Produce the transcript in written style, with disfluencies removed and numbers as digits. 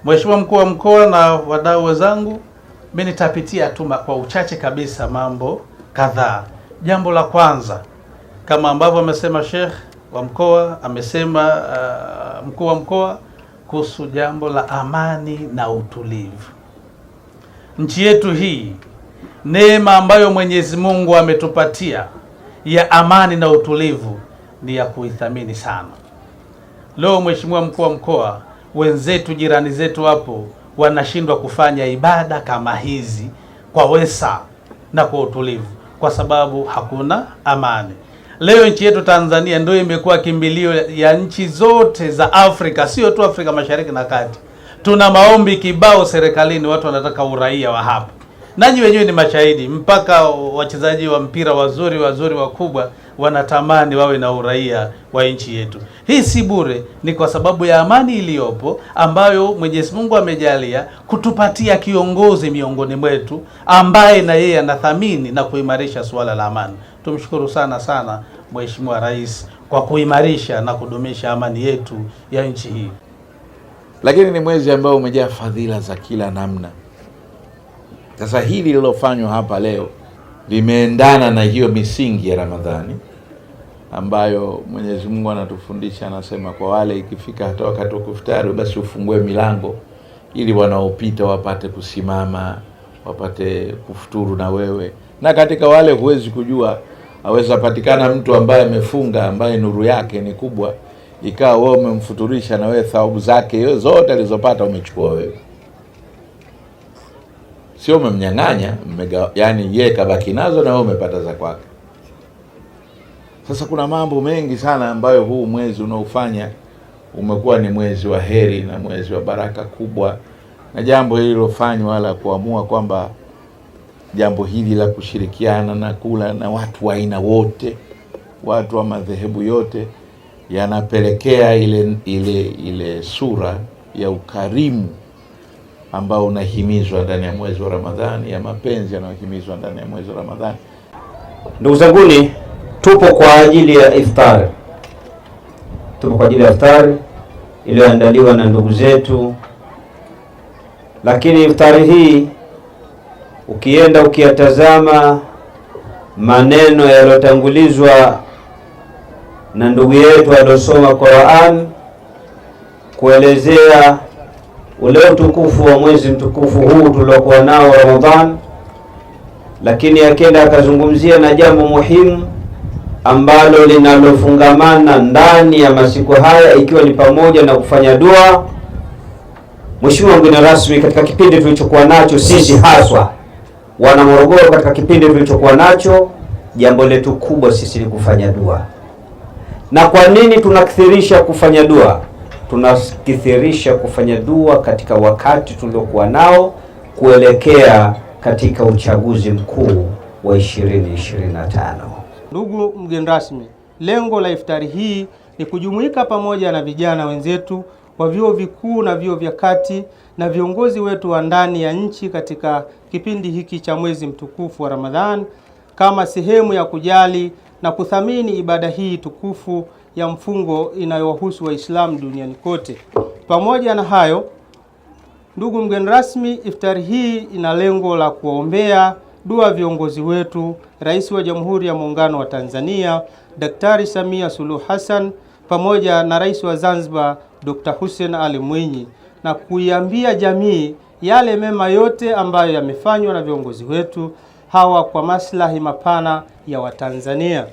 Mheshimiwa Mkuu wa Mkoa na wadau wenzangu, mimi nitapitia tu kwa uchache kabisa mambo kadhaa. Jambo la kwanza, kama ambavyo amesema Sheikh wa mkoa, amesema mkuu wa mkoa, kuhusu jambo la amani na utulivu. Nchi yetu hii, neema ambayo Mwenyezi Mungu ametupatia ya amani na utulivu ni ya kuithamini sana. Leo Mheshimiwa Mkuu wa Mkoa, wenzetu jirani zetu hapo wanashindwa kufanya ibada kama hizi kwa wesa na kwa utulivu kwa sababu hakuna amani. Leo nchi yetu Tanzania ndio imekuwa kimbilio ya nchi zote za Afrika, sio tu Afrika Mashariki na Kati. Tuna maombi kibao serikalini, watu wanataka uraia wa hapa. Nanyi wenyewe ni mashahidi, mpaka wachezaji wa mpira wazuri wakubwa wanatamani wawe na uraia wa nchi yetu. Hii si bure, ni kwa sababu ya amani iliyopo ambayo Mwenyezi Mungu amejalia kutupatia kiongozi miongoni mwetu ambaye na yeye anathamini na kuimarisha suala la amani. Tumshukuru sana Mheshimiwa Rais kwa kuimarisha na kudumisha amani yetu ya nchi hii. Lakini ni mwezi ambao umejaa fadhila za kila namna. Sasa hili lilofanywa hapa leo limeendana na hiyo misingi ya Ramadhani ambayo Mwenyezi Mungu anatufundisha, anasema kwa wale ikifika hata wakati wa kufutari basi ufungue milango ili wanaopita wapate kusimama, wapate kufuturu na wewe. Na katika wale huwezi kujua, aweza patikana mtu ambaye amefunga, ambaye nuru yake ni kubwa, ikawa wewe umemfuturisha na wewe thawabu zake zote alizopata umechukua wewe. Sio umemnyang'anya, yani yeye kabaki nazo na wewe umepata za kwake. Sasa kuna mambo mengi sana ambayo huu mwezi unaofanya umekuwa ni mwezi wa heri na mwezi wa baraka kubwa, na jambo hili lilofanywa wala kuamua kwamba jambo hili la kushirikiana na kula na watu wa aina wote, watu wa madhehebu yote, yanapelekea ile sura ya ukarimu ambao unahimizwa ndani ya mwezi wa Ramadhani, ya mapenzi yanayohimizwa ndani ya mwezi wa Ramadhani. Ndugu zanguni, tupo kwa ajili ya iftar. Tupo kwa ajili ya iftar iliyoandaliwa na ndugu zetu. Lakini iftari hii ukienda ukiyatazama maneno yaliyotangulizwa na ndugu yetu aliyosoma Qur'an kuelezea ule utukufu wa mwezi mtukufu huu tuliokuwa nao Ramadhan, lakini akenda akazungumzia na jambo muhimu ambalo linalofungamana ndani ya masiku haya, ikiwa ni pamoja na kufanya dua. Mheshimiwa mgeni rasmi, katika kipindi tulichokuwa nacho sisi haswa wana Morogoro, katika kipindi tulichokuwa nacho, jambo letu kubwa sisi ni kufanya dua. Na kwa nini tunakithirisha kufanya dua? Tunakithirisha kufanya dua katika wakati tuliokuwa nao kuelekea katika uchaguzi mkuu wa 2025. Ndugu mgeni rasmi, lengo la iftari hii ni kujumuika pamoja na vijana wenzetu wa vyuo vikuu na vyuo vya kati na viongozi wetu wa ndani ya nchi katika kipindi hiki cha mwezi mtukufu wa Ramadhan, kama sehemu ya kujali na kuthamini ibada hii tukufu ya mfungo inayowahusu Waislamu duniani kote. Pamoja na hayo, ndugu mgeni rasmi, iftari hii ina lengo la kuwaombea dua viongozi wetu, Rais wa Jamhuri ya Muungano wa Tanzania Daktari Samia Suluhu Hassan pamoja na Rais wa Zanzibar Dr. Hussein Ali Mwinyi, na kuiambia jamii yale mema yote ambayo yamefanywa na viongozi wetu hawa kwa maslahi mapana ya Watanzania.